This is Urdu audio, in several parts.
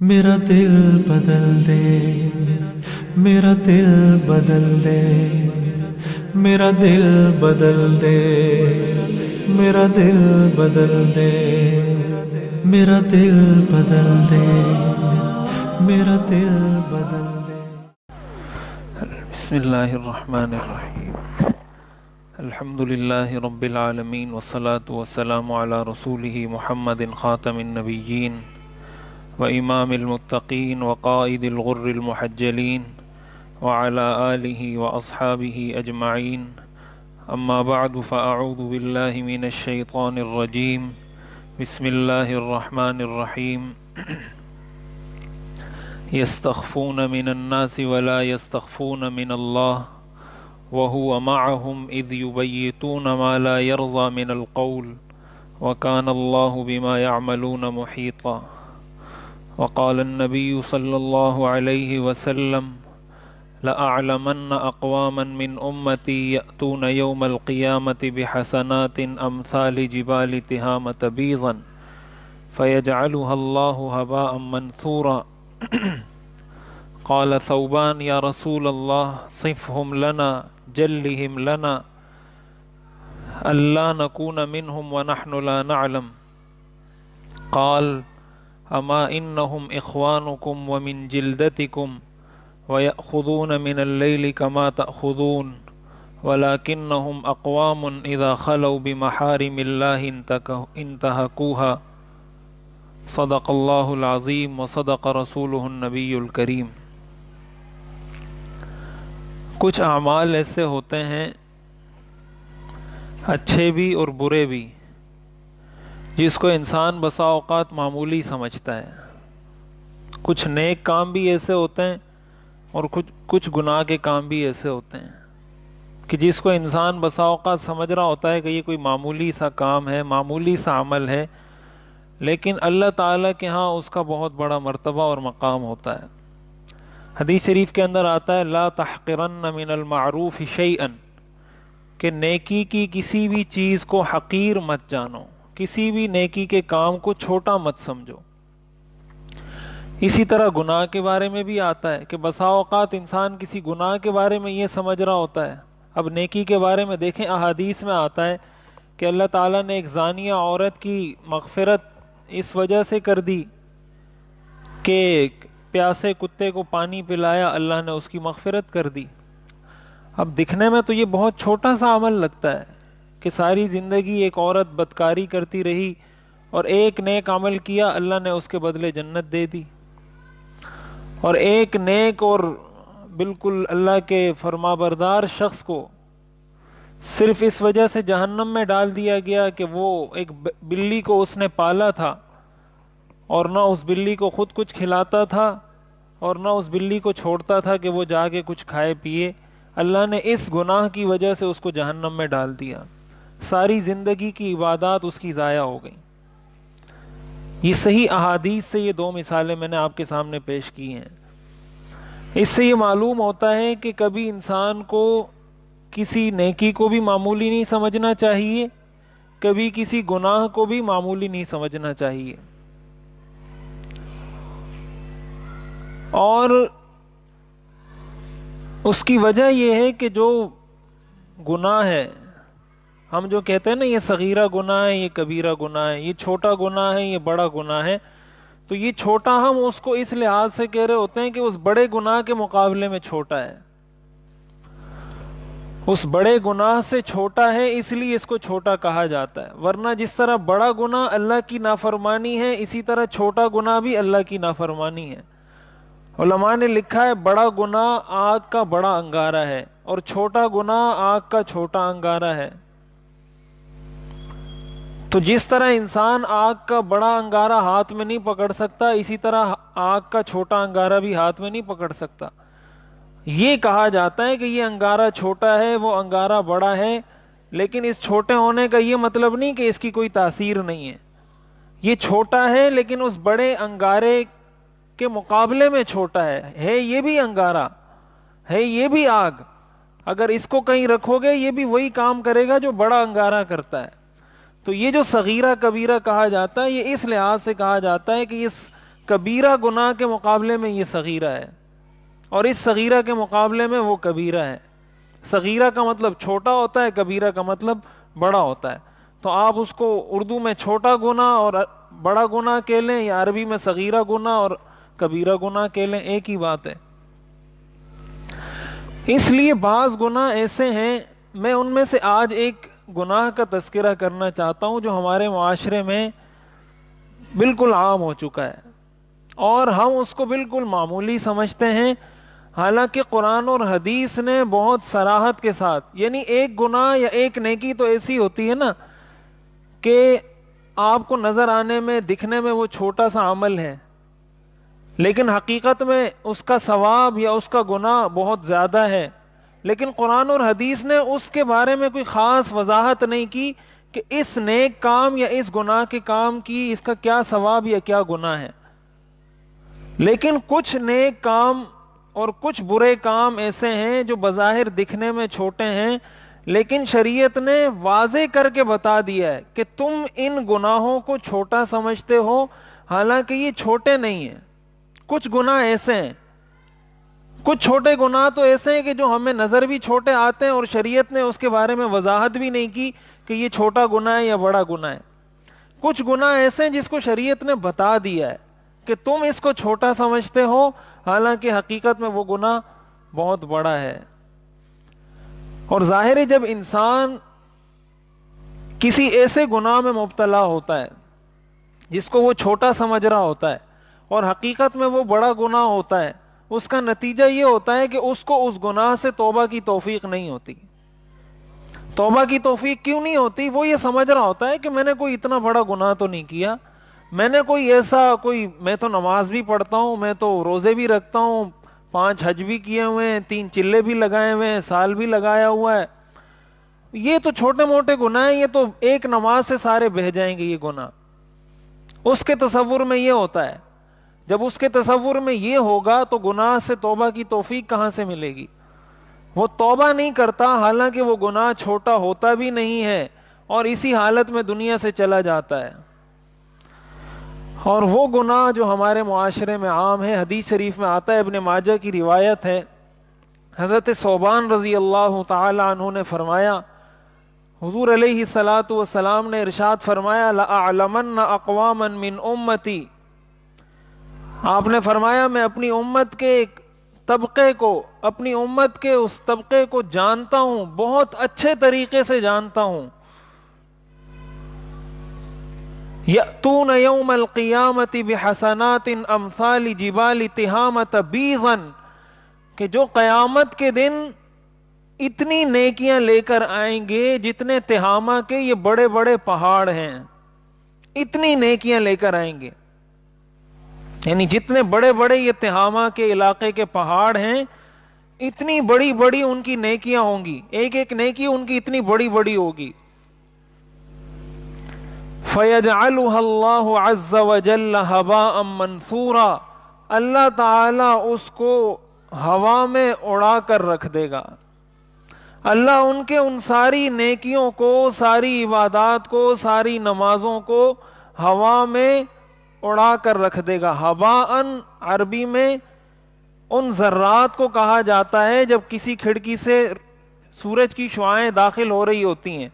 میرا دل بدل دے، میرا دل بدل دے، میرا دل بدل دے، میرا دل بدل دے، میرا دل بدل دے، میرا دل بدل دے۔ بسم اللہ الرحمن الرحیم۔ الحمد للہ رب العالمین والصلاة والسلام علی رسولہ محمد خاتم النبیین وإمام المتقین وقائد الغر المحجلین وعلى آلہ وأصحابہ اجمعین، اما بعد فأعوذ باللہ من الشیطان الرجیم، بسم اللہ الرحمن الرحیم۔ یستخفون من الناس ولا یستخفون من اللہ وهو معهم إذ يبيتون ما لا يرضى من القول وكان الله بما يعملون محيطا۔ وقال النبي صلى الله عليه وسلم لأعلمن أقواما من أمتي يأتون يوم القيامة بحسنات أمثال جبال تهامة بيضا فيجعلها الله هباء منثورا۔ قال ثوبان يا رسول الله صفهم لنا جلهم لنا ألا نكون منهم ونحن لا نعلم۔ قال أما إنهم إخوانكم ومن جلدتكم ويأخذون من الليل كما تأخذون ولكنهم أقوام إذا خلوا بمحارم الله انتهكوها۔ صدق اللہ العظیم وصدق رسولہ النبی الکریم۔ کچھ اعمال ایسے ہوتے ہیں اچھے بھی اور برے بھی، جس کو انسان بسا اوقات معمولی سمجھتا ہے۔ کچھ نیک کام بھی ایسے ہوتے ہیں اور کچھ گناہ کے کام بھی ایسے ہوتے ہیں کہ جس کو انسان بسا اوقات سمجھ رہا ہوتا ہے کہ یہ کوئی معمولی سا کام ہے، معمولی سا عمل ہے، لیکن اللہ تعالیٰ کے ہاں اس کا بہت بڑا مرتبہ اور مقام ہوتا ہے۔ حدیث شریف کے اندر آتا ہے لا تحقرن من المعروف شیئا، کہ نیکی کی کسی بھی چیز کو حقیر مت جانو، کسی بھی نیکی کے کام کو چھوٹا مت سمجھو۔ اسی طرح گناہ کے بارے میں بھی آتا ہے کہ بسا اوقات انسان کسی گناہ کے بارے میں یہ سمجھ رہا ہوتا ہے، اب نیکی کے بارے میں دیکھیں، احادیث میں آتا ہے کہ اللہ تعالیٰ نے ایک زانیہ عورت کی مغفرت اس وجہ سے کر دی کہ پیاسے کتے کو پانی پلایا، اللہ نے اس کی مغفرت کر دی۔ اب دکھنے میں تو یہ بہت چھوٹا سا عمل لگتا ہے کہ ساری زندگی ایک عورت بدکاری کرتی رہی اور ایک نیک عمل کیا، اللہ نے اس کے بدلے جنت دے دی، اور ایک نیک اور بالکل اللہ کے فرما بردار شخص کو صرف اس وجہ سے جہنم میں ڈال دیا گیا کہ وہ ایک بلی کو اس نے پالا تھا اور نہ اس بلی کو خود کچھ کھلاتا تھا اور نہ اس بلی کو چھوڑتا تھا کہ وہ جا کے کچھ کھائے پیے، اللہ نے اس گناہ کی وجہ سے اس کو جہنم میں ڈال دیا، ساری زندگی کی عبادات اس کی ضائع ہو گئیں۔ یہ صحیح احادیث سے یہ دو مثالیں میں نے آپ کے سامنے پیش کی ہیں۔ اس سے یہ معلوم ہوتا ہے کہ کبھی انسان کو کسی نیکی کو بھی معمولی نہیں سمجھنا چاہیے، کبھی کسی گناہ کو بھی معمولی نہیں سمجھنا چاہیے۔ اور اس کی وجہ یہ ہے کہ جو گناہ ہے، ہم جو کہتے ہیں نا یہ صغیرہ گناہ ہے، یہ کبیرہ گناہ ہے، یہ چھوٹا گناہ ہے، یہ بڑا گناہ ہے، تو یہ چھوٹا ہم اس کو اس لحاظ سے کہہ رہے ہوتے ہیں کہ اس بڑے گناہ کے مقابلے میں چھوٹا ہے، اس بڑے گناہ سے چھوٹا ہے، اس لیے اس کو چھوٹا کہا جاتا ہے۔ ورنہ جس طرح بڑا گناہ اللہ کی نافرمانی ہے، اسی طرح چھوٹا گناہ بھی اللہ کی نافرمانی ہے۔ علماء نے لکھا ہے بڑا گناہ آگ کا بڑا انگارہ ہے اور چھوٹا گناہ آگ کا چھوٹا انگارہ ہے۔ تو جس طرح انسان آگ کا بڑا انگارہ ہاتھ میں نہیں پکڑ سکتا، اسی طرح آگ کا چھوٹا انگارہ بھی ہاتھ میں نہیں پکڑ سکتا۔ یہ کہا جاتا ہے کہ یہ انگارہ چھوٹا ہے، وہ انگارہ بڑا ہے، لیکن اس چھوٹے ہونے کا یہ مطلب نہیں کہ اس کی کوئی تاثیر نہیں ہے۔ یہ چھوٹا ہے لیکن اس بڑے انگارے کے مقابلے میں چھوٹا ہے یہ بھی انگارہ ہے، یہ بھی آگ، اگر اس کو کہیں رکھو گے یہ بھی وہی کام کرے گا جو بڑا انگارہ کرتا ہے۔ تو یہ جو صغیرہ کبیرہ کہا جاتا ہے، یہ اس لحاظ سے کہا جاتا ہے کہ اس کبیرہ گناہ کے مقابلے میں یہ صغیرہ ہے، اور اس صغیرہ کے مقابلے میں وہ کبیرہ ہے۔ صغیرہ کا مطلب چھوٹا ہوتا ہے، کبیرہ کا مطلب بڑا ہوتا ہے۔ تو آپ اس کو اردو میں چھوٹا گناہ اور بڑا گناہ کہہ لیں، یا عربی میں صغیرہ گناہ اور کبیرہ گناہ کہہ لیں، ایک ہی بات ہے۔ اس لیے بعض گناہ ایسے ہیں، میں ان میں سے آج ایک گناہ کا تذکرہ کرنا چاہتا ہوں جو ہمارے معاشرے میں بالکل عام ہو چکا ہے، اور ہم اس کو بالکل معمولی سمجھتے ہیں، حالانکہ قرآن اور حدیث نے بہت صراحت کے ساتھ، یعنی ایک گناہ یا ایک نیکی تو ایسی ہوتی ہے نا کہ آپ کو نظر آنے میں، دکھنے میں وہ چھوٹا سا عمل ہے، لیکن حقیقت میں اس کا ثواب یا اس کا گناہ بہت زیادہ ہے۔ لیکن قرآن اور حدیث نے اس کے بارے میں کوئی خاص وضاحت نہیں کی کہ اس نیک کام یا اس گناہ کے کام کی اس کا کیا ثواب یا کیا گناہ ہے۔ لیکن کچھ نیک کام اور کچھ برے کام ایسے ہیں جو بظاہر دکھنے میں چھوٹے ہیں، لیکن شریعت نے واضح کر کے بتا دیا ہے کہ تم ان گناہوں کو چھوٹا سمجھتے ہو، حالانکہ یہ چھوٹے نہیں ہیں۔ کچھ گناہ ایسے ہیں، کچھ چھوٹے گناہ تو ایسے ہیں کہ جو ہمیں نظر بھی چھوٹے آتے ہیں اور شریعت نے اس کے بارے میں وضاحت بھی نہیں کی کہ یہ چھوٹا گناہ ہے یا بڑا گناہ ہے۔ کچھ گناہ ایسے ہیں جس کو شریعت نے بتا دیا ہے کہ تم اس کو چھوٹا سمجھتے ہو، حالانکہ حقیقت میں وہ گناہ بہت بڑا ہے۔ اور ظاہر ہے جب انسان کسی ایسے گناہ میں مبتلا ہوتا ہے جس کو وہ چھوٹا سمجھ رہا ہوتا ہے اور حقیقت میں وہ بڑا گناہ ہوتا ہے، اس کا نتیجہ یہ ہوتا ہے کہ اس کو اس گناہ سے توبہ کی توفیق نہیں ہوتی۔ توبہ کی توفیق کیوں نہیں ہوتی؟ وہ یہ سمجھ رہا ہوتا ہے کہ میں نے کوئی اتنا بڑا گناہ تو نہیں کیا، میں نے میں تو نماز بھی پڑھتا ہوں، میں تو روزے بھی رکھتا ہوں، 5 حج بھی کیے ہوئے ہیں، 3 چلے بھی لگائے ہوئے ہیں، سال بھی لگایا ہوا ہے، یہ تو چھوٹے موٹے گناہ ہیں، یہ تو ایک نماز سے سارے بہہ جائیں گے یہ گناہ۔ اس کے تصور میں یہ ہوتا ہے۔ جب اس کے تصور میں یہ ہوگا تو گناہ سے توبہ کی توفیق کہاں سے ملے گی؟ وہ توبہ نہیں کرتا، حالانکہ وہ گناہ چھوٹا ہوتا بھی نہیں ہے، اور اسی حالت میں دنیا سے چلا جاتا ہے۔ اور وہ گناہ جو ہمارے معاشرے میں عام ہے، حدیث شریف میں آتا ہے، ابن ماجہ کی روایت ہے، حضرت ثوبان رضی اللہ تعالی عنہ نے فرمایا، حضور علیہ الصلاۃ والسلام نے ارشاد فرمایا، لَأَعْلَمَنَّ أَقْوَامًا مِّنْ أُمَّتِي، آپ نے فرمایا میں اپنی امت کے ایک طبقے کو، اپنی امت کے اس طبقے کو جانتا ہوں، بہت اچھے طریقے سے جانتا ہوں، یأتون یوم القیامت بحسنات امثال جبال تہامۃ بیضا، کہ جو قیامت کے دن اتنی نیکیاں لے کر آئیں گے جتنے تہامہ کے یہ بڑے بڑے پہاڑ ہیں، اتنی نیکیاں لے کر آئیں گے، یعنی جتنے بڑے بڑے یہ تہامہ کے علاقے کے پہاڑ ہیں، اتنی بڑی بڑی ان کی نیکیاں ہوں گی، ایک ایک نیکی ان کی اتنی بڑی بڑی ہوگی۔ فَيَجْعَلُهَا اللَّهُ عَزَّ وَجَلَّ هَبَاءً مَنْثُورًا، اللہ تعالی اس کو ہوا میں اڑا کر رکھ دے گا۔ اللہ ان کے ان ساری نیکیوں کو، ساری عبادات کو، ساری نمازوں کو ہوا میں اڑا کر رکھ دے گا۔ ہباءً عربی میں ان ذرات کو کہا جاتا ہے جب کسی کھڑکی سے سورج کی شعاعیں داخل ہو رہی ہوتی ہیں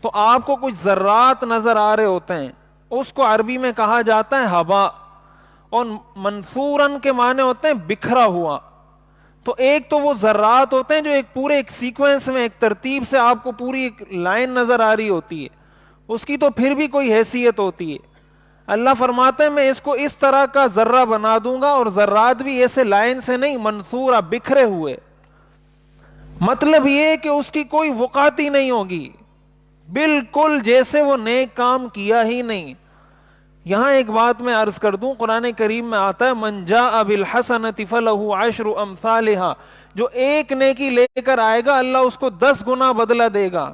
تو آپ کو کچھ ذرات نظر آ رہے ہوتے ہیں، اس کو عربی میں کہا جاتا ہے ہبا، اور منثوراً کے معنی ہوتے ہیں بکھرا ہوا۔ تو ایک تو وہ ذرات ہوتے ہیں جو ایک پورے ایک سیکوینس میں، ایک ترتیب سے آپ کو پوری ایک لائن نظر آ رہی ہوتی ہے، اس کی تو پھر بھی کوئی حیثیت ہوتی ہے۔ اللہ فرماتے ہیں میں اس کو اس طرح کا ذرہ بنا دوں گا، اور ذرات بھی ایسے لائن سے نہیں، منثورا، بکھرے ہوئے۔ مطلب یہ کہ اس کی کوئی وقعت ہی نہیں ہوگی، بالکل جیسے وہ نیک کام کیا ہی نہیں۔ یہاں ایک بات میں عرض کر دوں، قرآن کریم میں آتا ہے من جاء بالحسنۃ فلہ عشر امثالھا، جو ایک نیکی لے کر آئے گا اللہ اس کو 10 گنا بدلہ دے گا۔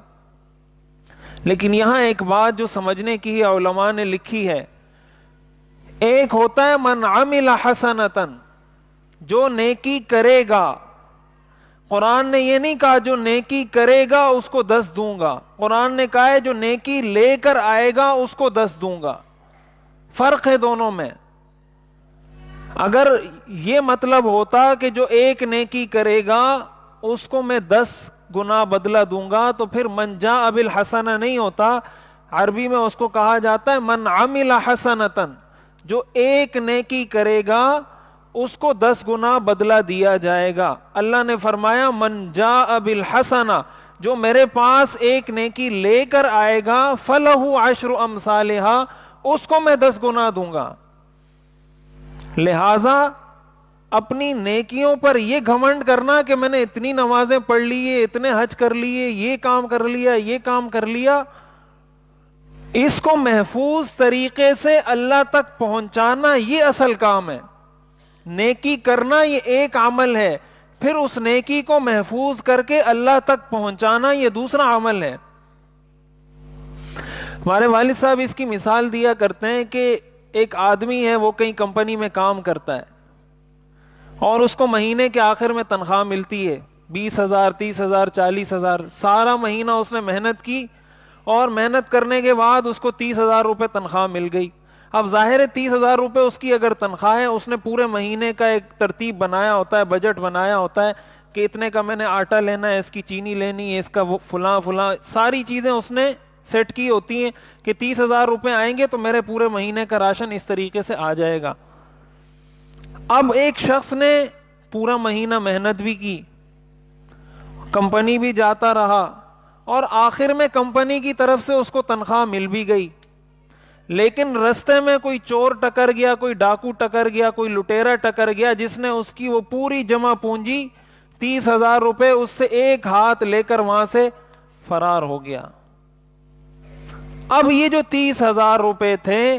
لیکن یہاں ایک بات جو سمجھنے کی ہے، علماء نے لکھی ہے، ایک ہوتا ہے من عمل حسنۃ، جو نیکی کرے گا۔ قرآن نے یہ نہیں کہا جو نیکی کرے گا اس کو 10 دوں گا، قرآن نے کہا ہے جو نیکی لے کر آئے گا اس کو 10 دوں گا۔ فرق ہے دونوں میں۔ اگر یہ مطلب ہوتا کہ جو ایک نیکی کرے گا اس کو میں 10 گنا بدلہ دوں گا تو پھر من جاء بالحسنہ نہیں ہوتا. عربی میں اس کو کہا جاتا ہے من عمل حسنۃ، جو ایک نیکی کرے گا اس کو 10 گنا بدلہ دیا جائے گا. اللہ نے فرمایا من جاء بالحسنہ، جو میرے پاس ایک نیکی لے کر آئے گا فلہ عشر امثالہا، اس کو میں 10 گنا دوں گا. لہذا اپنی نیکیوں پر یہ گھمنڈ کرنا کہ میں نے اتنی نمازیں پڑھ لیے، اتنے حج کر لیے، یہ کام کر لیا، یہ کام کر لیا، اس کو محفوظ طریقے سے اللہ تک پہنچانا یہ اصل کام ہے. نیکی کرنا یہ ایک عمل ہے، پھر اس نیکی کو محفوظ کر کے اللہ تک پہنچانا یہ دوسرا عمل ہے. ہمارے والد صاحب اس کی مثال دیا کرتے ہیں کہ ایک آدمی ہے، وہ کہیں کمپنی میں کام کرتا ہے اور اس کو مہینے کے آخر میں تنخواہ ملتی ہے 20,000 30,000 40,000. سارا مہینہ اس نے محنت کی اور محنت کرنے کے بعد اس کو 30,000 روپے تنخواہ مل گئی. اب ظاہر ہے 30,000 روپے اس کی اگر تنخواہ ہے، اس نے پورے مہینے کا ایک ترتیب بنایا ہوتا ہے، بجٹ بنایا ہوتا ہے کہ اتنے کا میں نے آٹا لینا ہے، اس کی چینی لینی ہے، اس کا فلاں فلاں ساری چیزیں اس نے سیٹ کی ہوتی ہیں کہ 30,000 روپے آئیں گے تو میرے پورے مہینے کا راشن اس طریقے سے آ جائے گا. اب ایک شخص نے پورا مہینہ محنت بھی کی، کمپنی بھی جاتا رہا اور آخر میں کمپنی کی طرف سے اس کو تنخواہ مل بھی گئی، لیکن رستے میں کوئی چور ٹکر گیا، کوئی ڈاکو ٹکر گیا، کوئی لٹیرا ٹکر گیا جس نے اس کی وہ پوری جمع پونجی 30,000 روپے اس سے ایک ہاتھ لے کر وہاں سے فرار ہو گیا. اب یہ جو 30,000 روپے تھے،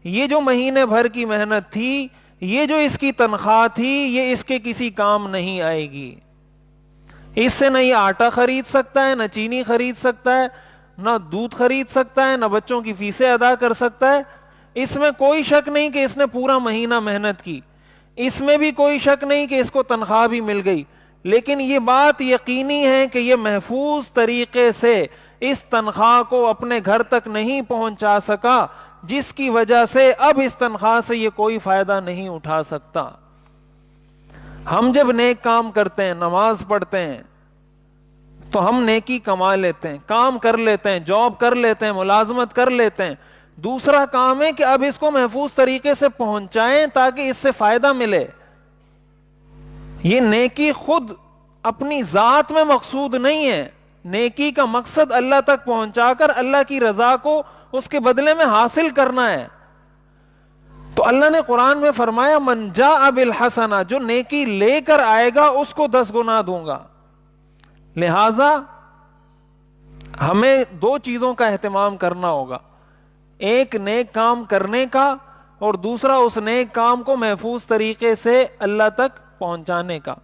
یہ جو مہینے بھر کی محنت تھی، یہ جو اس کی تنخواہ تھی، یہ اس کے کسی کام نہیں آئے گی. اس سے نہ یہ آٹا خرید سکتا ہے، نہ چینی خرید سکتا ہے، نہ دودھ خرید سکتا ہے، نہ بچوں کی فیسیں ادا کر سکتا ہے. اس میں کوئی شک نہیں کہ اس نے پورا مہینہ محنت کی، اس میں بھی کوئی شک نہیں کہ اس کو تنخواہ بھی مل گئی، لیکن یہ بات یقینی ہے کہ یہ محفوظ طریقے سے اس تنخواہ کو اپنے گھر تک نہیں پہنچا سکا، جس کی وجہ سے اب اس تنخواہ سے یہ کوئی فائدہ نہیں اٹھا سکتا. ہم جب نیک کام کرتے ہیں، نماز پڑھتے ہیں، تو ہم نیکی کما لیتے ہیں، کام کر لیتے ہیں، جاب کر لیتے ہیں، ملازمت کر لیتے ہیں. دوسرا کام ہے کہ اب اس کو محفوظ طریقے سے پہنچائیں تاکہ اس سے فائدہ ملے. یہ نیکی خود اپنی ذات میں مقصود نہیں ہے، نیکی کا مقصد اللہ تک پہنچا کر اللہ کی رضا کو اس کے بدلے میں حاصل کرنا ہے. تو اللہ نے قرآن میں فرمایا من جاء بالحسنہ، جو نیکی لے کر آئے گا اس کو 10 گنا دوں گا. لہذا ہمیں 2 چیزوں کا اہتمام کرنا ہوگا، ایک نیک کام کرنے کا اور دوسرا اس نیک کام کو محفوظ طریقے سے اللہ تک پہنچانے کا.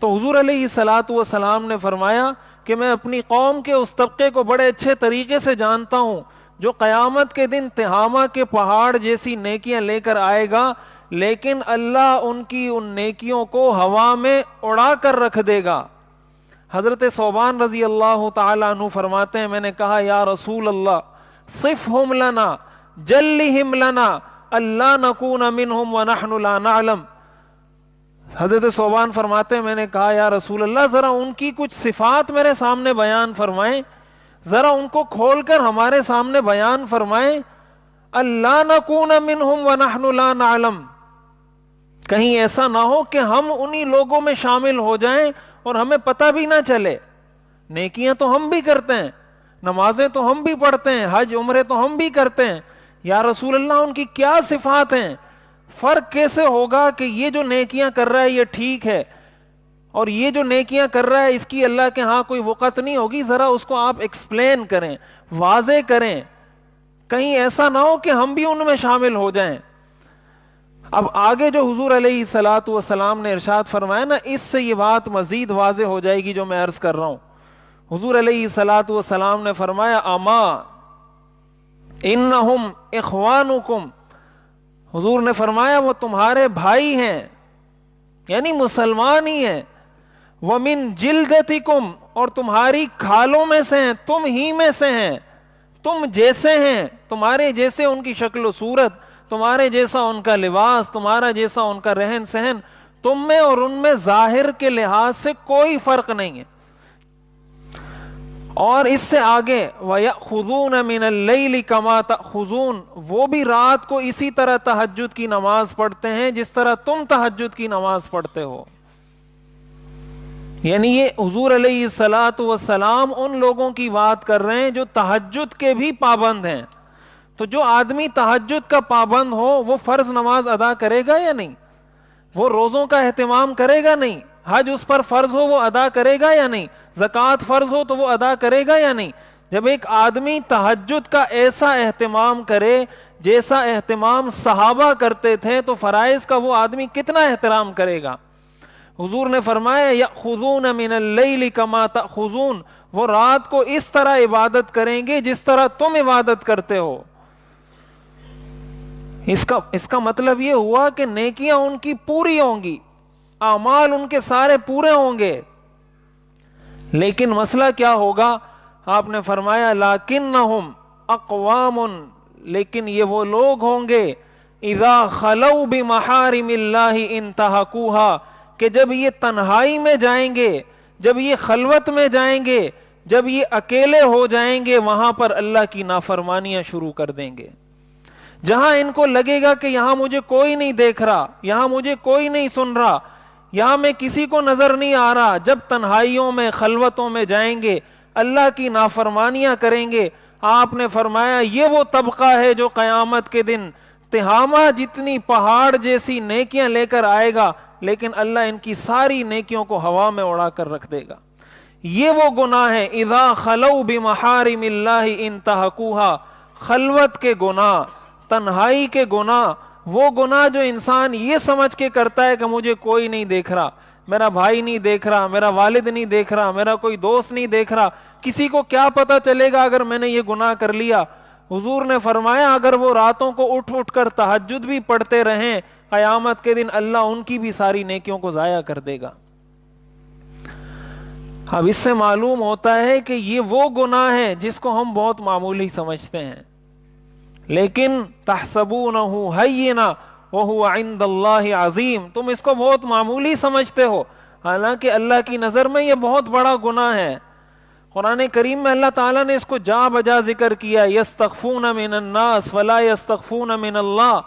تو حضور علیہ الصلوۃ والسلام نے فرمایا کہ میں اپنی قوم کے اس طبقے کو بڑے اچھے طریقے سے جانتا ہوں جو قیامت کے دن تہامہ کے پہاڑ جیسی نیکیاں لے کر آئے گا، لیکن اللہ ان کی ان نیکیوں کو ہوا میں اڑا کر رکھ دے گا. حضرت ثوبان رضی اللہ تعالیٰ عنہ فرماتے ہیں میں نے کہا یا رسول اللہ صفہم لنا جلہم لنا اللہ نکون منہم ونحن لا نعلم. حضرت ثوبان فرماتے ہیں میں نے کہا یا رسول اللہ ذرا ان کی کچھ صفات میرے سامنے بیان فرمائیں، ذرا ان کو کھول کر ہمارے سامنے بیان فرمائیں. اللہ نکون منہم ونحن لا نعلم، کہیں ایسا نہ ہو کہ ہم انہی لوگوں میں شامل ہو جائیں اور ہمیں پتہ بھی نہ چلے. نیکیاں تو ہم بھی کرتے ہیں، نمازیں تو ہم بھی پڑھتے ہیں، حج عمرے تو ہم بھی کرتے ہیں، یا رسول اللہ ان کی کیا صفات ہیں؟ فرق کیسے ہوگا کہ یہ جو نیکیاں کر رہا ہے یہ ٹھیک ہے اور یہ جو نیکیاں کر رہا ہے اس کی اللہ کے ہاں کوئی وقت نہیں ہوگی؟ ذرا اس کو آپ ایکسپلین کریں، واضح کریں، کہیں ایسا نہ ہو کہ ہم بھی ان میں شامل ہو جائیں. اب آگے جو حضور علیہ الصلوۃ والسلام نے ارشاد فرمایا نا، اس سے یہ بات مزید واضح ہو جائے گی جو میں عرض کر رہا ہوں. حضور علیہ الصلوۃ والسلام نے فرمایا اما انہم اخوانکم، حضور نے فرمایا وہ تمہارے بھائی ہیں، یعنی مسلمان ہی ہیں. وَمِن جِلْدَتِكُمْ، اور تمہاری کھالوں میں سے ہیں، تم ہی میں سے ہیں، تم جیسے ہیں، تمہارے جیسے ان کی شکل و صورت، تمہارے جیسا ان کا لباس، تمہارا جیسا ان کا رہن سہن، تم میں اور ان میں ظاہر کے لحاظ سے کوئی فرق نہیں ہے۔ اور اس سے آگے وَيَأْخُذُونَ مِنَ اللَّيْلِ كَمَا تَأْخُذُونَ، وہ بھی رات کو اسی طرح تہجد کی نماز پڑھتے ہیں جس طرح تم تہجد کی نماز پڑھتے ہو۔ یعنی یہ حضور علیہ الصلوۃ والسلام ان لوگوں کی بات کر رہے ہیں جو تہجد کے بھی پابند ہیں۔ تو جو آدمی تہجد کا پابند ہو وہ فرض نماز ادا کرے گا یا نہیں؟ وہ روزوں کا اہتمام کرے گا نہیں؟ حج اس پر فرض ہو وہ ادا کرے گا یا نہیں؟ زکوٰۃ فرض ہو تو وہ ادا کرے گا یا نہیں؟ جب ایک آدمی تہجد کا ایسا اہتمام کرے جیسا اہتمام صحابہ کرتے تھے تو فرائض کا وہ آدمی کتنا احترام کرے گا؟ حضور نے فرمایا یأخذون من اللیل کما تأخذون، وہ رات کو اس طرح عبادت کریں گے جس طرح تم عبادت کرتے ہو۔ اس کا مطلب یہ ہوا کہ نیکیاں ان کی پوری ہوں گی، اعمال ان کے سارے پورے ہوں گے، لیکن مسئلہ کیا ہوگا؟ آپ نے فرمایا لکنہم اقوام، لیکن یہ وہ لوگ ہوں گے اذا خلوا بمحارم اللہ انتہکوہا، کہ جب یہ تنہائی میں جائیں گے، جب یہ خلوت میں جائیں گے، جب یہ اکیلے ہو جائیں گے، وہاں پر اللہ کی نافرمانیاں شروع کر دیں گے۔ جہاں ان کو لگے گا کہ یہاں مجھے کوئی نہیں دیکھ رہا، یہاں مجھے کوئی نہیں سن رہا، یہاں میں کسی کو نظر نہیں آ رہا، جب تنہائیوں میں خلوتوں میں جائیں گے، اللہ کی نافرمانیاں کریں گے، آپ نے فرمایا یہ وہ طبقہ ہے جو قیامت کے دن تہامہ جتنی پہاڑ جیسی نیکیاں لے کر آئے گا، لیکن اللہ ان کی ساری نیکیوں کو ہوا میں اڑا کر رکھ دے گا۔ یہ وہ گناہ ہے اذا خلوا بمحارم اللہ انتہکوہا، خلوت کے گناہ، تنہائی کے گناہ، وہ گناہ جو انسان یہ سمجھ کے کرتا ہے کہ مجھے کوئی نہیں دیکھ رہا، میرا بھائی نہیں دیکھ رہا، میرا والد نہیں دیکھ رہا، میرا کوئی دوست نہیں دیکھ رہا، کسی کو کیا پتا چلے گا اگر میں نے یہ گناہ کر لیا۔ حضور نے فرمایا اگر وہ راتوں کو اٹھ اٹھ کر تہجد بھی پڑھتے رہیں، قیامت کے دن اللہ ان کی بھی ساری نیکیوں کو ضائع کر دے گا۔ اب اس سے معلوم ہوتا ہے کہ یہ وہ گناہ ہے جس کو ہم بہت معمولی سمجھتے ہیں، لیکن تحسبونہ ہینا وہو عند اللہ عظیم، تم اس کو بہت معمولی سمجھتے ہو، حالانکہ اللہ کی نظر میں یہ بہت بڑا گناہ ہے۔ قرآن کریم میں اللہ تعالیٰ نے اس کو جا بجا ذکر کیا، یستخفون من الناس ولا یستخفون من اللہ،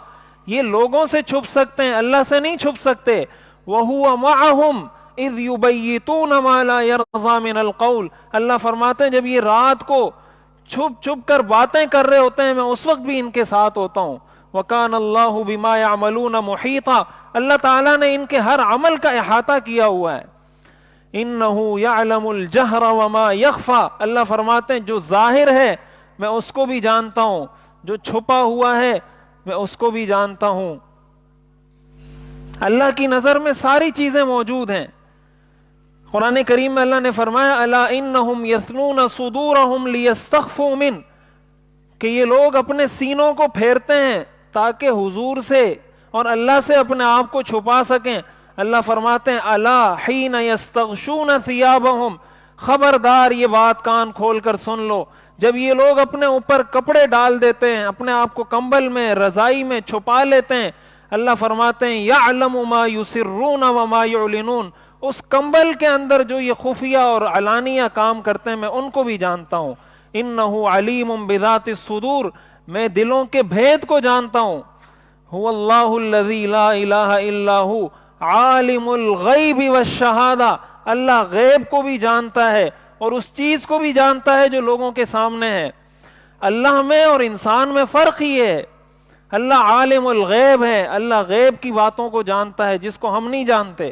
یہ لوگوں سے چھپ سکتے ہیں، اللہ سے نہیں چھپ سکتے۔ وہو معہم اذ یبیتون ما لا یرضی من القول، اللہ فرماتے ہیں جب یہ رات کو چھپ چھپ کر باتیں کر رہے ہوتے ہیں میں اس وقت بھی ان کے ساتھ ہوتا ہوں۔ وَكَانَ اللَّهُ بِمَا يَعْمَلُونَ مُحِيطًا، اللہ تعالیٰ نے ان کے ہر عمل کا احاطہ کیا ہوا ہے۔ إِنَّهُ يَعْلَمُ الْجَهْرَ وَمَا يَخْفَى، اللہ فرماتے ہیں جو ظاہر ہے میں اس کو بھی جانتا ہوں، جو چھپا ہوا ہے میں اس کو بھی جانتا ہوں۔ اللہ کی نظر میں ساری چیزیں موجود ہیں۔ قرآن کریم میں اللہ نے فرمایا الا انہم یثنون صدورہم لیستخفوا من، کہ یہ لوگ اپنے سینوں کو پھیرتے ہیں تاکہ حضور سے اور اللہ سے اپنے آپ کو چھپا سکیں۔ اللہ فرماتے ہیں الا حین یستغشون ثیابہم، خبردار یہ بات کان کھول کر سن لو، جب یہ لوگ اپنے اوپر کپڑے ڈال دیتے ہیں، اپنے آپ کو کمبل میں رضائی میں چھپا لیتے ہیں، اللہ فرماتے ہیں یعلم ما یسرون وما یعلنون، اس کمبل کے اندر جو یہ خفیہ اور علانیہ کام کرتے ہیں میں ان کو بھی جانتا ہوں۔ انہ علیم بذات الصدور، میں دلوں کے بھید کو جانتا ہوں۔ هو اللہ الذی لا الہ الا هو عالم الغیب والشہادہ، اللہ غیب کو بھی جانتا ہے اور اس چیز کو بھی جانتا ہے جو لوگوں کے سامنے ہے۔ اللہ میں اور انسان میں فرق ہی ہے، اللہ عالم الغیب ہے، اللہ غیب کی باتوں کو جانتا ہے جس کو ہم نہیں جانتے۔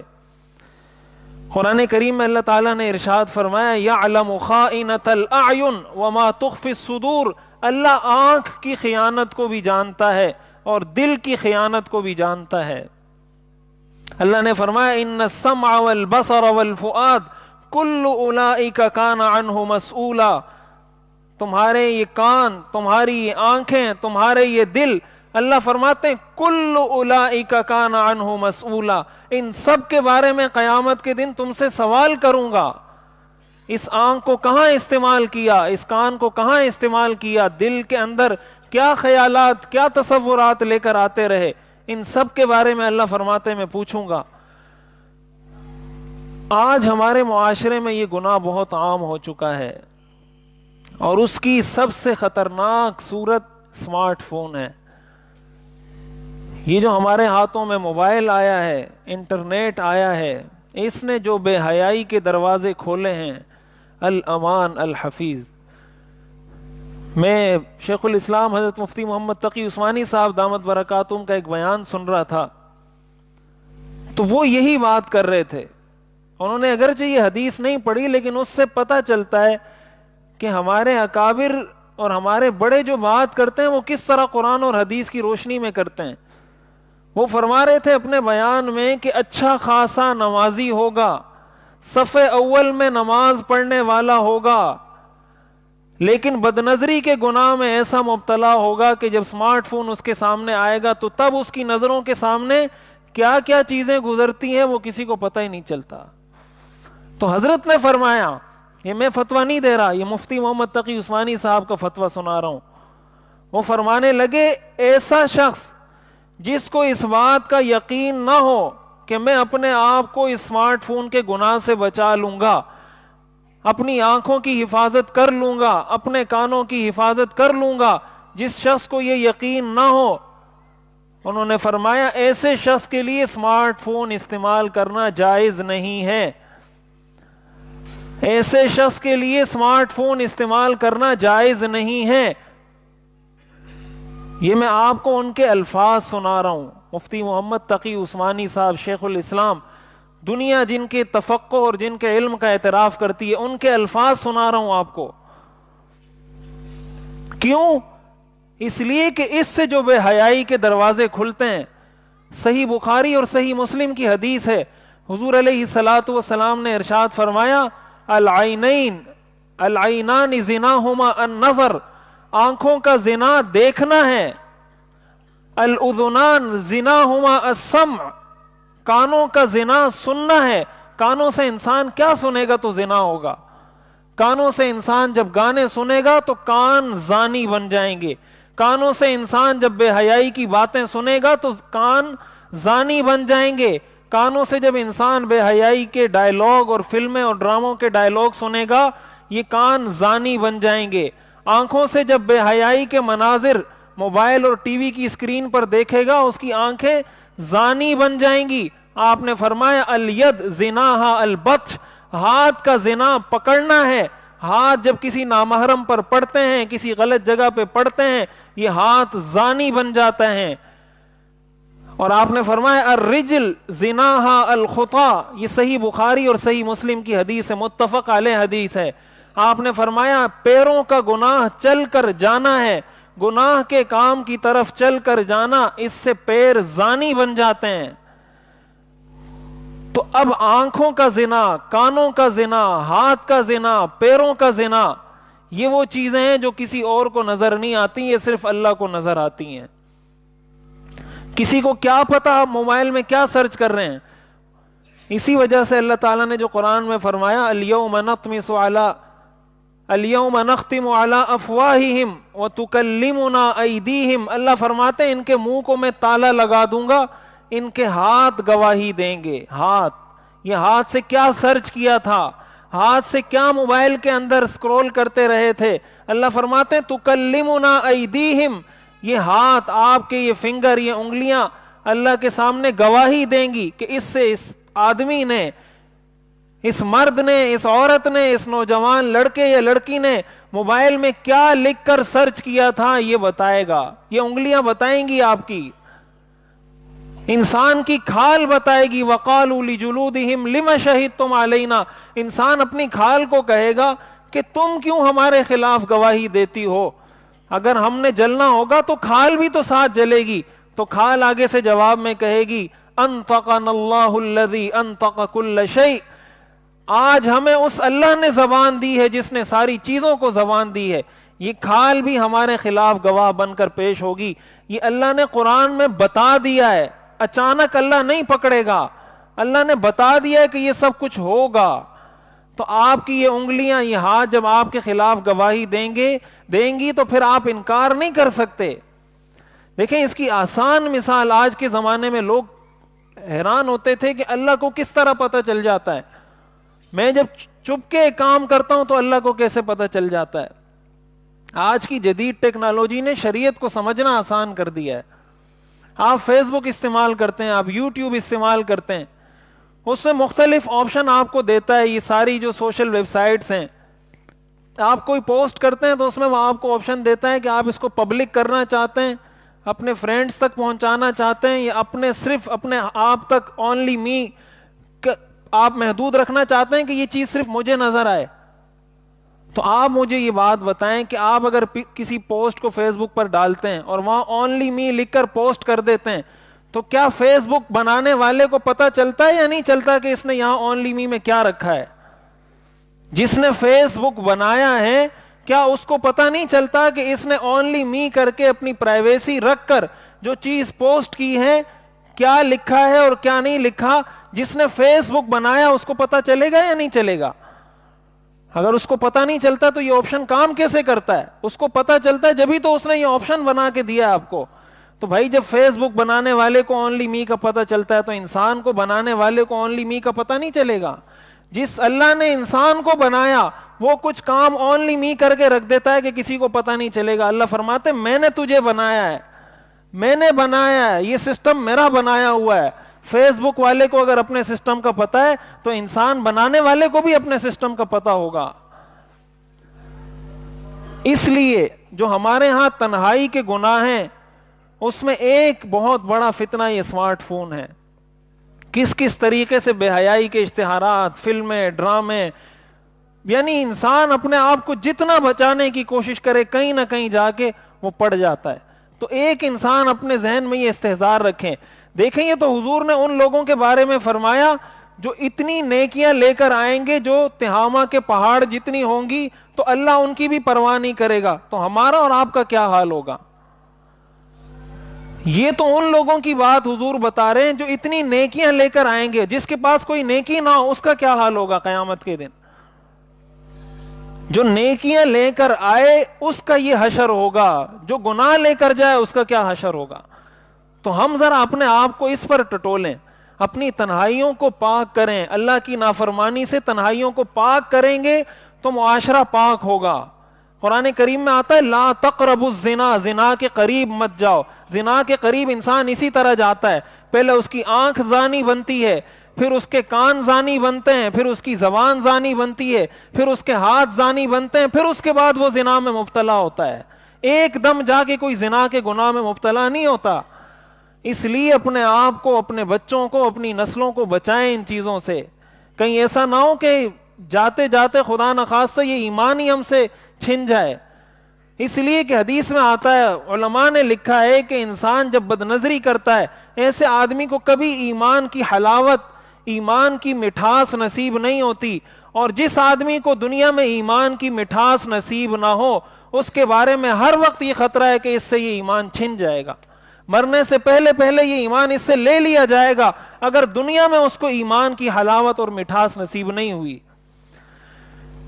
قرآن کریم میں اللہ تعالیٰ نے ارشاد فرمایا یعلم خائنۃ الاعین وما تخفی الصدور، اللہ آنکھ کی خیانت کو بھی جانتا ہے اور دل کی خیانت کو بھی جانتا ہے۔ اللہ نے فرمایا ان السمع والبصر والفؤاد کل اولئک کان عنہ مسئولا، تمہارے یہ کان، تمہاری یہ آنکھیں، تمہارے یہ دل، اللہ فرماتے ہیں کل اولئک کان عنہ مسئولا، ان سب کے بارے میں قیامت کے دن تم سے سوال کروں گا۔ اس آنکھ کو کہاں استعمال کیا، اس کان کو کہاں استعمال کیا، دل کے اندر کیا خیالات کیا تصورات لے کر آتے رہے، ان سب کے بارے میں اللہ فرماتے ہیں میں پوچھوں گا۔ آج ہمارے معاشرے میں یہ گناہ بہت عام ہو چکا ہے، اور اس کی سب سے خطرناک صورت اسمارٹ فون ہے۔ یہ جو ہمارے ہاتھوں میں موبائل آیا ہے، انٹرنیٹ آیا ہے، اس نے جو بے حیائی کے دروازے کھولے ہیں، الامان الحفیظ۔ میں شیخ الاسلام حضرت مفتی محمد تقی عثمانی صاحب دامت برکاتہم کا ایک بیان سن رہا تھا، تو وہ یہی بات کر رہے تھے۔ انہوں نے اگرچہ یہ حدیث نہیں پڑھی، لیکن اس سے پتہ چلتا ہے کہ ہمارے اکابر اور ہمارے بڑے جو بات کرتے ہیں وہ کس طرح قرآن اور حدیث کی روشنی میں کرتے ہیں۔ وہ فرما رہے تھے اپنے بیان میں کہ اچھا خاصا نمازی ہوگا، صف اول میں نماز پڑھنے والا ہوگا، لیکن بدنظری کے گناہ میں ایسا مبتلا ہوگا کہ جب اسمارٹ فون اس کے سامنے آئے گا تو تب اس کی نظروں کے سامنے کیا کیا چیزیں گزرتی ہیں وہ کسی کو پتہ ہی نہیں چلتا۔ تو حضرت نے فرمایا، یہ میں فتویٰ نہیں دے رہا، یہ مفتی محمد تقی عثمانی صاحب کا فتویٰ سنا رہا ہوں۔ وہ فرمانے لگے، ایسا شخص جس کو اس بات کا یقین نہ ہو کہ میں اپنے آپ کو اسمارٹ فون کے گناہ سے بچا لوں گا، اپنی آنکھوں کی حفاظت کر لوں گا، اپنے کانوں کی حفاظت کر لوں گا، جس شخص کو یہ یقین نہ ہو، انہوں نے فرمایا ایسے شخص کے لیے اسمارٹ فون استعمال کرنا جائز نہیں ہے۔ ایسے شخص کے لیے اسمارٹ فون استعمال کرنا جائز نہیں ہے۔ یہ میں آپ کو ان کے الفاظ سنا رہا ہوں، مفتی محمد تقی عثمانی صاحب شیخ الاسلام، دنیا جن کے تفقہ اور جن کے علم کا اعتراف کرتی ہے، ان کے الفاظ سنا رہا ہوں آپ کو۔ کیوں؟ اس لیے کہ اس سے جو بے حیائی کے دروازے کھلتے ہیں۔ صحیح بخاری اور صحیح مسلم کی حدیث ہے، حضور علیہ الصلوۃ والسلام نے ارشاد فرمایا، العینین العینان زناہما النظر، آنکھوں کا زنا دیکھنا ہے، الاذنان زناہما السمع، کانوں کا زنا سننا ہے۔ کانوں سے انسان کیا سنے گا تو زنا ہوگا۔ کانوں سے انسان جب گانے سنے گا تو کان زانی بن جائیں گے۔ کانوں سے انسان جب بے حیائی کی باتیں سنے گا تو کان زانی بن جائیں گے۔ کانوں سے جب انسان بے حیائی کے ڈائیلاگ اور فلمیں اور ڈراموں کے ڈائیلاگ سنے گا، یہ کان زانی بن جائیں گے۔ آنکھوں سے جب بے حیائی کے مناظر موبائل اور ٹی وی کی اسکرین پر دیکھے گا، اس کی آنکھیں زانی بن جائیں گی۔ آپ نے فرمایا الید زناہا البطش، ہاتھ کا زنا پکڑنا ہے۔ ہاتھ جب کسی نامحرم پر پڑتے ہیں، کسی غلط جگہ پہ پڑتے ہیں، یہ ہاتھ زانی بن جاتے ہیں۔ اور آپ نے فرمایا الرجل زناہا الخطا، یہ صحیح بخاری اور صحیح مسلم کی حدیث ہے، متفق علیہ حدیث ہے۔ آپ نے فرمایا پیروں کا گناہ چل کر جانا ہے، گناہ کے کام کی طرف چل کر جانا، اس سے پیر زانی بن جاتے ہیں۔ تو اب آنکھوں کا زنا، کانوں کا زنا، ہاتھ کا زنا، پیروں کا زنا، یہ وہ چیزیں ہیں جو کسی اور کو نظر نہیں آتی، یہ صرف اللہ کو نظر آتی ہیں۔ کسی کو کیا پتا آپ موبائل میں کیا سرچ کر رہے ہیں؟ اسی وجہ سے اللہ تعالیٰ نے جو قرآن میں فرمایا اليوم نطمس علی اليوم نختم علی افواہہم وتکلمنا ایدیہم، اللہ فرماتے ہیں ان کے منہ کو میں تالا لگا دوں گا، ان کے ہاتھ گواہی دیں گے۔ ہاتھ، یہ ہاتھ سے کیا سرچ کیا تھا، ہاتھ سے کیا موبائل کے اندر سکرول کرتے رہے تھے، اللہ فرماتے ہیں تکلمنا ایدیہم، یہ ہاتھ، آپ کے یہ فنگر، یہ انگلیاں اللہ کے سامنے گواہی دیں گی کہ اس سے اس آدمی نے، اس مرد نے، اس عورت نے، اس نوجوان لڑکے یا لڑکی نے موبائل میں کیا لکھ کر سرچ کیا تھا، یہ بتائے گا۔ یہ انگلیاں بتائیں گی آپ کی، انسان کی کھال بتائے گی۔ وقالوا لجلودہم لم شہدتم علینا، انسان اپنی کھال کو کہے گا کہ تم کیوں ہمارے خلاف گواہی دیتی ہو؟ اگر ہم نے جلنا ہوگا تو کھال بھی تو ساتھ جلے گی، تو کھال آگے سے جواب میں کہے گی انطقنا اللہ الذی انطق کل شیء، آج ہمیں اس اللہ نے زبان دی ہے جس نے ساری چیزوں کو زبان دی ہے۔ یہ کھال بھی ہمارے خلاف گواہ بن کر پیش ہوگی۔ یہ اللہ نے قرآن میں بتا دیا ہے، اچانک اللہ نہیں پکڑے گا، اللہ نے بتا دیا ہے کہ یہ سب کچھ ہوگا۔ تو آپ کی یہ انگلیاں، یہ ہاتھ جب آپ کے خلاف گواہی دیں گی تو پھر آپ انکار نہیں کر سکتے. دیکھیں اس کی آسان مثال، آج کے زمانے میں لوگ حیران ہوتے تھے کہ اللہ کو کس طرح پتہ چل جاتا ہے. میں جب چپ کے کام کرتا ہوں تو اللہ کو کیسے پتہ چل جاتا ہے. آج کی جدید ٹیکنالوجی نے شریعت کو سمجھنا آسان کر دیا ہے. آپ فیس بک استعمال کرتے ہیں، آپ یوٹیوب استعمال کرتے ہیں، اس میں مختلف آپشن آپ کو دیتا ہے. یہ ساری جو سوشل ویب سائٹس ہیں، آپ کوئی پوسٹ کرتے ہیں تو اس میں وہ آپ کو آپشن دیتا ہے کہ آپ اس کو پبلک کرنا چاہتے ہیں، اپنے فرینڈز تک پہنچانا چاہتے ہیں، یا صرف اپنے آپ تک اونلی می آپ محدود رکھنا چاہتے ہیں کہ یہ چیز صرف مجھے نظر آئے. تو آپ مجھے یہ بات بتائیں کہ آپ اگر کسی پوسٹ کو فیس بک پر ڈالتے ہیں اور وہاں اونلی می لکھ کر پوسٹ کر دیتے ہیں، تو کیا فیس بک بنانے والے کو پتہ چلتا ہے یا نہیں چلتا کہ اس نے یہاں اونلی می میں کیا رکھا ہے؟ جس نے فیس بک بنایا ہے کیا اس کو پتہ نہیں چلتا کہ اس نے اونلی می کر کے اپنی پرائیویسی رکھ کر جو چیز پوسٹ کی ہے کیا لکھا ہے اور کیا نہیں لکھا؟ جس نے فیس بک بنایا اس کو پتہ چلے گا یا نہیں چلے گا؟ اگر اس کو پتہ نہیں چلتا تو یہ آپشن کام کیسے کرتا ہے؟ اس کو پتہ چلتا ہے جبھی تو اس نے یہ آپشن بنا کے دیا آپ کو. تو بھائی جب فیس بک بنانے والے کو اونلی می کا پتہ چلتا ہے تو انسان کو بنانے والے کو اونلی می کا پتہ نہیں چلے گا؟ جس اللہ نے انسان کو بنایا وہ کچھ کام اونلی می کر کے رکھ دیتا ہے کہ کسی کو پتہ نہیں چلے گا. اللہ فرماتے میں نے تجھے بنایا ہے، میں نے بنایا ہے، یہ سسٹم میرا بنایا ہوا ہے. فیس بک والے کو اگر اپنے سسٹم کا پتہ ہے تو انسان بنانے والے کو بھی اپنے سسٹم کا پتہ ہوگا. اس لیے جو ہمارے ہاں تنہائی کے گناہ ہیں اس میں ایک بہت بڑا فتنہ یہ اسمارٹ فون ہے. کس طریقے سے بے حیائی کے اشتہارات، فلمیں، ڈرامے، یعنی انسان اپنے آپ کو جتنا بچانے کی کوشش کرے کہیں نہ کہیں جا کے وہ پڑ جاتا ہے. تو ایک انسان اپنے ذہن میں یہ استحضار رکھیں. دیکھیں یہ تو حضور نے ان لوگوں کے بارے میں فرمایا جو اتنی نیکیاں لے کر آئیں گے جو تہامہ کے پہاڑ جتنی ہوں گی تو اللہ ان کی بھی پرواہ نہیں کرے گا. تو ہمارا اور آپ کا کیا حال ہوگا؟ یہ تو ان لوگوں کی بات حضور بتا رہے ہیں جو اتنی نیکیاں لے کر آئیں گے. جس کے پاس کوئی نیکی نہ ہو اس کا کیا حال ہوگا قیامت کے دن؟ جو نیکیاں لے کر آئے اس کا یہ حشر ہوگا، جو گناہ لے کر جائے اس کا کیا حشر ہوگا؟ تو ہم ذرا اپنے آپ کو اس پر ٹٹولیں، اپنی تنہائیوں کو پاک کریں. اللہ کی نافرمانی سے تنہائیوں کو پاک کریں گے تو معاشرہ پاک ہوگا. قرآن کریم میں آتا ہے لا تقربوا الزنا، زنا کے قریب مت جاؤ. زنا کے قریب انسان اسی طرح جاتا ہے، پہلے اس کی آنکھ زانی بنتی ہے، پھر اس کے کان زانی بنتے ہیں، پھر اس کی زبان زانی بنتی ہے، پھر اس کے ہاتھ زانی بنتے ہیں، پھر اس کے بعد وہ زنا میں مبتلا ہوتا ہے. ایک دم جا کے کوئی زنا کے گناہ میں مبتلا نہیں ہوتا. اس لیے اپنے آپ کو، اپنے بچوں کو، اپنی نسلوں کو بچائیں ان چیزوں سے. کہیں ایسا نہ ہو کہ جاتے جاتے خدا نخواستہ یہ ایمان ہی ہم سے چھن جائے. اس لیے کہ حدیث میں آتا ہے، علماء نے لکھا ہے کہ انسان جب بد نظری کرتا ہے ایسے آدمی کو کبھی ایمان کی حلاوت، ایمان کی مٹھاس نصیب نہیں ہوتی. اور جس آدمی کو دنیا میں ایمان کی مٹھاس نصیب نہ ہو اس کے بارے میں ہر وقت یہ خطرہ ہے کہ اس سے یہ ایمان چھن جائے گا. مرنے سے پہلے یہ ایمان اس سے لے لیا جائے گا اگر دنیا میں اس کو ایمان کی حلاوت اور مٹھاس نصیب نہیں ہوئی.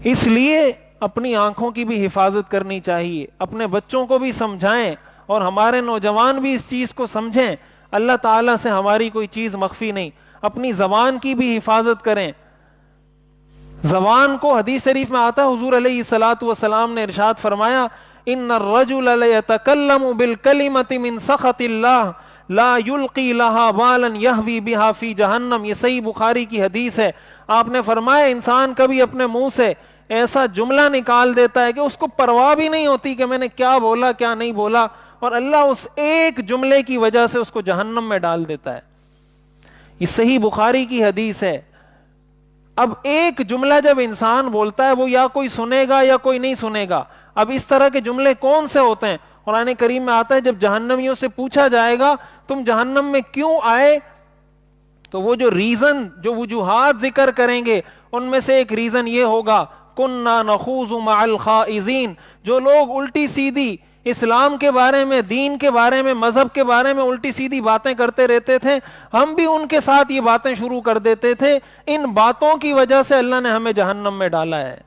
اس لیے اپنی آنکھوں کی بھی حفاظت کرنی چاہیے، اپنے بچوں کو بھی سمجھائیں اور ہمارے نوجوان بھی اس چیز کو سمجھیں. اللہ تعالیٰ سے ہماری کوئی چیز مخفی نہیں. اپنی زبان کی بھی حفاظت کریں. زبان کو حدیث شریف میں آتا ہے، حضور علیہ الصلوۃ والسلام نے ارشاد فرمایا ان الرجل لیتکلم بالکلمۃ من سخط اللہ لا یلقی لها بالا یہوی بها فی جہنم. یہ صحیح بخاری کی حدیث ہے. آپ نے فرمایا انسان کبھی اپنے منہ سے ایسا جملہ نکال دیتا ہے کہ اس کو پرواہ بھی نہیں ہوتی کہ میں نے کیا بولا کیا نہیں بولا، اور اللہ اس ایک جملے کی وجہ سے اس کو جہنم میں ڈال دیتا ہے. یہ صحیح بخاری کی حدیث ہے. اب ایک جملہ جب انسان بولتا ہے وہ یا کوئی سنے گا یا کوئی نہیں سنے گا. اب اس طرح کے جملے کون سے ہوتے ہیں؟ قرآن کریم میں آتا ہے جب جہنمیوں سے پوچھا جائے گا تم جہنم میں کیوں آئے، تو وہ جو ریزن، جو وجوہات ذکر کریں گے ان میں سے ایک ریزن یہ ہوگا کننا نخوض مع الخائضین. جو لوگ الٹی سیدھی اسلام کے بارے میں، دین کے بارے میں، مذہب کے بارے میں الٹی سیدھی باتیں کرتے رہتے تھے، ہم بھی ان کے ساتھ یہ باتیں شروع کر دیتے تھے. ان باتوں کی وجہ سے اللہ نے ہمیں جہنم میں ڈالا ہے.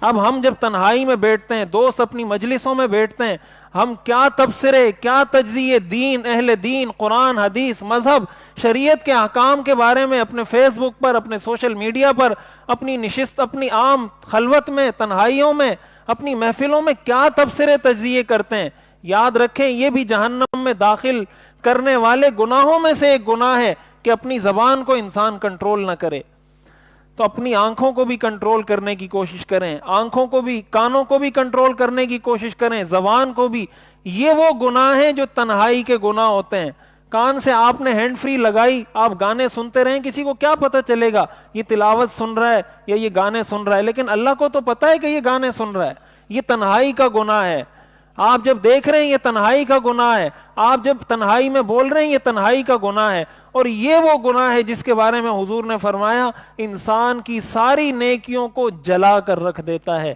اب ہم جب تنہائی میں بیٹھتے ہیں، دوست اپنی مجلسوں میں بیٹھتے ہیں، ہم کیا تبصرے، کیا تجزیے دین، اہل دین، قرآن، حدیث، مذہب، شریعت کے احکام کے بارے میں اپنے فیس بک پر، اپنے سوشل میڈیا پر، اپنی نشست، اپنی عام خلوت میں، تنہائیوں میں، اپنی محفلوں میں کیا تبصرے تجزیے کرتے ہیں. یاد رکھیں یہ بھی جہنم میں داخل کرنے والے گناہوں میں سے ایک گناہ ہے کہ اپنی زبان کو انسان کنٹرول نہ کرے. تو اپنی آنکھوں کو بھی کنٹرول کرنے کی کوشش کریں، آنکھوں کو بھی، کانوں کو بھی کنٹرول کرنے کی کوشش کریں، زبان کو بھی. یہ وہ گناہ ہیں جو تنہائی کے گناہ ہوتے ہیں. کان سے آپ نے ہینڈ فری لگائی، آپ گانے سنتے رہیں، کسی کو کیا پتہ چلے گا یہ تلاوت سن رہا ہے یا یہ گانے سن رہا ہے، لیکن اللہ کو تو پتہ ہے کہ یہ گانے سن رہا ہے. یہ تنہائی کا گناہ ہے. آپ جب دیکھ رہے ہیں یہ تنہائی کا گناہ ہے، آپ جب تنہائی میں بول رہے ہیں یہ تنہائی کا گناہ ہے. اور یہ وہ گناہ ہے جس کے بارے میں حضور نے فرمایا انسان کی ساری نیکیوں کو جلا کر رکھ دیتا ہے.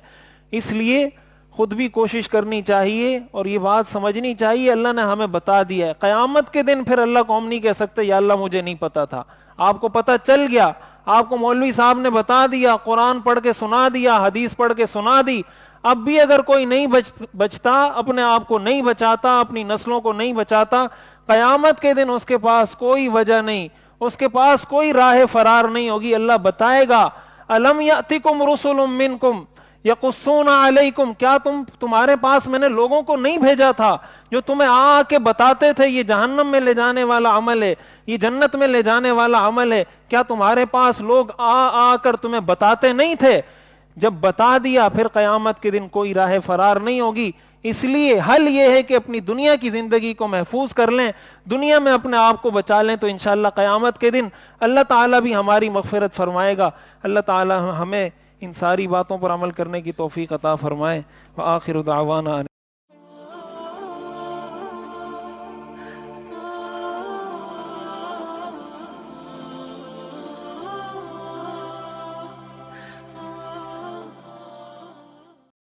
اس لیے خود بھی کوشش کرنی چاہیے اور یہ بات سمجھنی چاہیے اللہ نے ہمیں بتا دیا ہے. قیامت کے دن پھر اللہ کو ہم نہیں کہہ سکتے یا اللہ مجھے نہیں پتا تھا. آپ کو پتا چل گیا، آپ کو مولوی صاحب نے بتا دیا، قرآن پڑھ کے سنا دیا، حدیث پڑھ کے سنا دی. اب بھی اگر کوئی نہیں بچتا، اپنے آپ کو نہیں بچاتا، اپنی نسلوں کو نہیں بچاتا، قیامت کے دن اس کے پاس کوئی وجہ نہیں، اس کے پاس کوئی راہ فرار نہیں ہوگی. اللہ بتائے گا الم یاتکم رسل منکم یقصون علیکم، کیا تمہارے پاس میں نے لوگوں کو نہیں بھیجا تھا جو تمہیں آ کے بتاتے تھے یہ جہنم میں لے جانے والا عمل ہے، یہ جنت میں لے جانے والا عمل ہے. کیا تمہارے پاس لوگ آ کر تمہیں بتاتے نہیں تھے؟ جب بتا دیا پھر قیامت کے دن کوئی راہ فرار نہیں ہوگی. اس لیے حل یہ ہے کہ اپنی دنیا کی زندگی کو محفوظ کر لیں، دنیا میں اپنے آپ کو بچا لیں، تو انشاءاللہ قیامت کے دن اللہ تعالیٰ بھی ہماری مغفرت فرمائے گا. اللہ تعالیٰ ہمیں ان ساری باتوں پر عمل کرنے کی توفیق عطا فرمائے. وآخر دعوانا